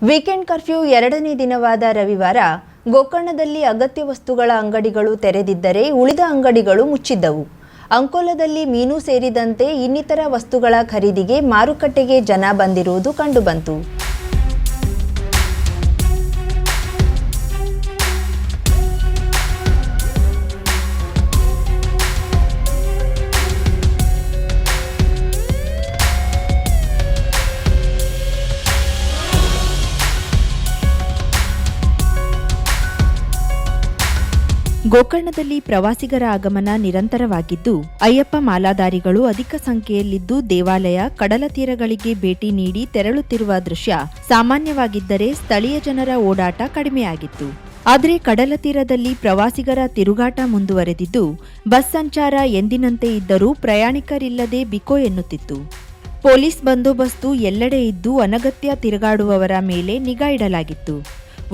Weekend curfew ಎರಡನೇ ದಿನವಾದ ರವಿವಾರ ಗೋಕರ್ಣದಲ್ಲಿ ಅಗತ್ಯ ವಸ್ತುಗಳ ಅಂಗಡಿಗಳು ತೆರೆದಿದ್ದರೆ ಉಳಿದ ಅಂಗಡಿಗಳು ಮುಚ್ಚಿದ್ದವು. ಅಂಕೋಲದಲ್ಲಿ ಮೀನು ಸೇರಿದಂತೆ ಇನ್ನಿತರ ವಸ್ತುಗಳ ಖರೀದಿಗೆ ಮಾರುಕಟ್ಟೆಗೆ ಜನ ಬಂದಿರುವುದು ಕಂಡುಬಂತು. ಗೋಕರ್ಣದಲ್ಲಿ ಪ್ರವಾಸಿಗರ ಆಗಮನ ನಿರಂತರವಾಗಿದ್ದು, ಅಯ್ಯಪ್ಪ ಮಾಲಾಧಾರಿಗಳು ಅಧಿಕ ಸಂಖ್ಯೆಯಲ್ಲಿದ್ದು ದೇವಾಲಯ, ಕಡಲ ತೀರಗಳಿಗೆ ಭೇಟಿ ನೀಡಿ ತೆರಳುತ್ತಿರುವ ದೃಶ್ಯ ಸಾಮಾನ್ಯವಾಗಿದ್ದರೆ ಸ್ಥಳೀಯ ಜನರ ಓಡಾಟ ಕಡಿಮೆಯಾಗಿತ್ತು. ಆದರೆ ಕಡಲ ತೀರದಲ್ಲಿ ಪ್ರವಾಸಿಗರ ತಿರುಗಾಟ ಮುಂದುವರೆದಿದ್ದು, ಬಸ್ ಸಂಚಾರ ಎಂದಿನಂತೆ ಇದ್ದರೂ ಪ್ರಯಾಣಿಕರಿಲ್ಲದೆ ಬಿಕೋ ಎನ್ನುತ್ತಿತ್ತು. ಪೊಲೀಸ್ ಬಂದೋಬಸ್ತು ಎಲ್ಲೆಡೆ ಇದ್ದು ಅನಗತ್ಯ ತಿರುಗಾಡುವವರ ಮೇಲೆ ನಿಗಾ ಇಡಲಾಗಿತ್ತು.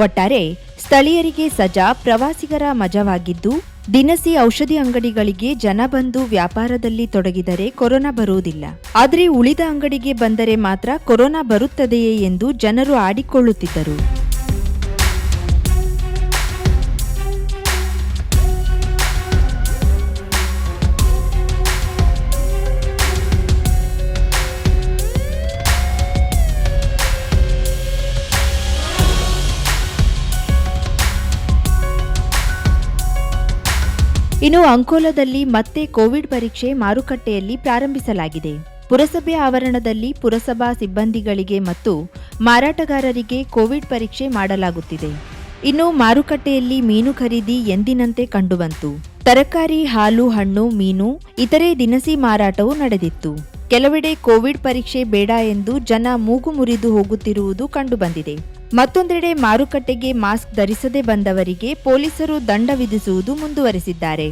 ಒಟ್ಟಾರೆ ಸ್ಥಳೀಯರಿಗೆ ಸಜಾ, ಪ್ರವಾಸಿಗರ ಮಜವಾಗಿದ್ದು, ದಿನಸಿ ಔಷಧಿ ಅಂಗಡಿಗಳಿಗೆ ಜನ ಬಂದು ವ್ಯಾಪಾರದಲ್ಲಿ ತೊಡಗಿದರೆ ಕೊರೋನಾ ಬರುವುದಿಲ್ಲ. ಆದರೆ ಉಳಿದ ಅಂಗಡಿಗೆ ಬಂದರೆ ಮಾತ್ರ ಕೊರೋನಾ ಬರುತ್ತದೆಯೇ ಎಂದು ಜನರು ಆಡಿಕೊಳ್ಳುತ್ತಿದ್ದರು. ಇನ್ನು ಅಂಕೋಲದಲ್ಲಿ ಮತ್ತೆ ಕೋವಿಡ್ ಪರೀಕ್ಷೆ ಮಾರುಕಟ್ಟೆಯಲ್ಲಿ ಪ್ರಾರಂಭಿಸಲಾಗಿದೆ. ಪುರಸಭೆ ಆವರಣದಲ್ಲಿ ಪುರಸಭಾ ಸಿಬ್ಬಂದಿಗಳಿಗೆ ಮತ್ತು ಮಾರಾಟಗಾರರಿಗೆ ಕೋವಿಡ್ ಪರೀಕ್ಷೆ ಮಾಡಲಾಗುತ್ತಿದೆ. ಇನ್ನು ಮಾರುಕಟ್ಟೆಯಲ್ಲಿ ಮೀನು ಖರೀದಿ ಎಂದಿನಂತೆ ಕಂಡುಬಂತು. ತರಕಾರಿ, ಹಾಲು, ಹಣ್ಣು, ಮೀನು, ಇತರೆ ದಿನಸಿ ಮಾರಾಟವೂ ನಡೆದಿತ್ತು. ಕೆಲವೆಡೆ ಕೋವಿಡ್ ಪರೀಕ್ಷೆ ಬೇಡ ಎಂದು ಜನ ಮೂಗು ಮುರಿದು ಹೋಗುತ್ತಿರುವುದು ಕಂಡುಬಂದಿದೆ. ಮತ್ತೊಂದೆಡೆ ಮಾರುಕಟ್ಟೆಗೆ ಮಾಸ್ಕ್ ಧರಿಸದೆ ಬಂದವರಿಗೆ ಪೊಲೀಸರು ದಂಡ ವಿಧಿಸುವುದು ಮುಂದುವರೆಸಿದ್ದಾರೆ.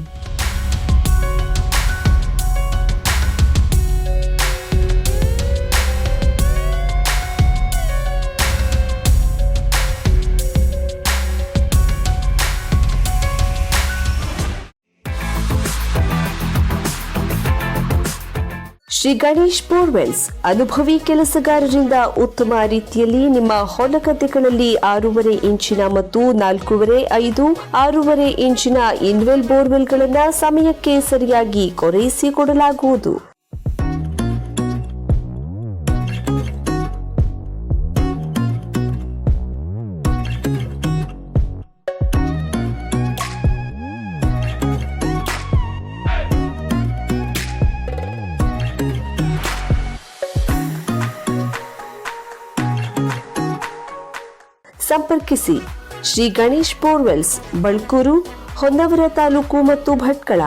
ಶ್ರೀ ಗಣೇಶ್ ಬೋರ್ವೆಲ್ಸ್ ಅನುಭವಿ ಕೆಲಸಗಾರರಿಂದ ಉತ್ತಮ ರೀತಿಯಲ್ಲಿ ನಿಮ್ಮ ಹೊಲಗದ್ದೆಗಳಲ್ಲಿ 6.5 ಇಂಚಿನ ಮತ್ತು 4.5, 5, 6.5 ಇಂಚಿನ ಇನ್ವೆಲ್ ಬೋರ್ವೆಲ್ಗಳನ್ನು ಸಮಯಕ್ಕೆ ಸರಿಯಾಗಿ ಕೊರೆಯಿಸಿಕೊಡಲಾಗುವುದು. ಸಂಪರ್ಕಿಸಿ ಶ್ರೀ ಗಣೇಶ್ ಬೋರ್ವೆಲ್ಸ್, ಬಳ್ಕೂರು, ಹೊನ್ನವರ ತಾಲೂಕು ಮತ್ತು ಭಟ್ಕಳ.